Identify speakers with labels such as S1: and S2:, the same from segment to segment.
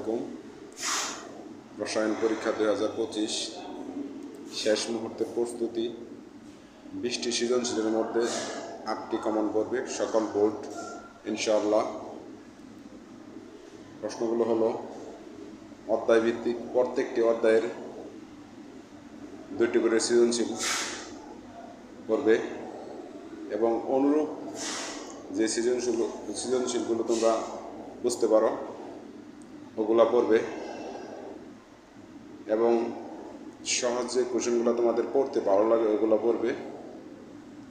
S1: আলাইকুম। রসায়ন পরীক্ষা 2025 শেষ মুহূর্তের প্রস্তুতি। 20টি সৃজনশীলের মধ্যে 8টি কমন পড়বে, সকল বোর্ড ইনশাআল্লাহ। প্রশ্নগুলো হলো অধ্যায় ভিত্তিক, প্রত্যেকটি অধ্যায়ের 2টি করে সৃজনশীল পড়বে এবং অনুরূপ যে সৃজনশীলগুলো তোমরা বুঝতে পারো ওগুলা পড়বে এবং সহজ যে কোশ্চেনগুলো তোমাদের পড়তে ভালো লাগে ওগুলো পড়বে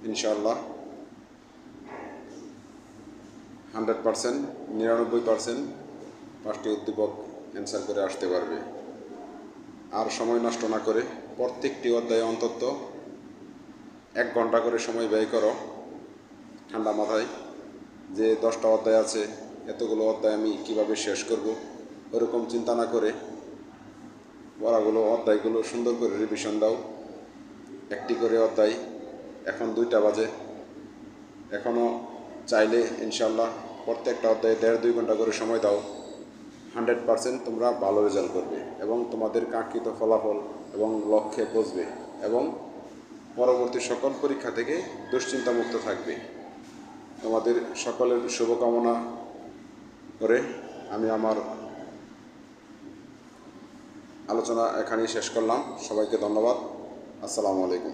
S1: ইনশাআল্লাহ। 100% 99% 5টি উদ্দীপক অ্যান্সার করে আসতে পারবে। আর সময় নষ্ট না করে প্রত্যেকটি অধ্যায়ে অন্তত 1 ঘন্টা করে সময় ব্যয় করো ঠান্ডা মাথায়, যে 10টা অধ্যায় আছে, এতগুলো অধ্যায় আমি কিভাবে শেষ করব ওরকম চিন্তা না করে পড়াগুলো অধ্যায়গুলো সুন্দর করে রিভিশন দাও। 1টি করে অধ্যায়, এখন 2টা বাজে, এখনও চাইলে ইনশাআল্লাহ প্রত্যেকটা অধ্যায়ে 1.5-2 ঘন্টা করে সময় দাও। 100% তোমরা ভালো রেজাল্ট করবে এবং তোমাদের কাঙ্ক্ষিত ফলাফল এবং লক্ষ্যে পৌঁছবে এবং পরবর্তী সকল পরীক্ষা থেকে দুশ্চিন্তামুক্ত থাকবে। তোমাদের সকলের শুভকামনা করে আমি আমার আলোচনা এখানেই শেষ করলাম। সবাইকে ধন্যবাদ। আসসালামু আলাইকুম।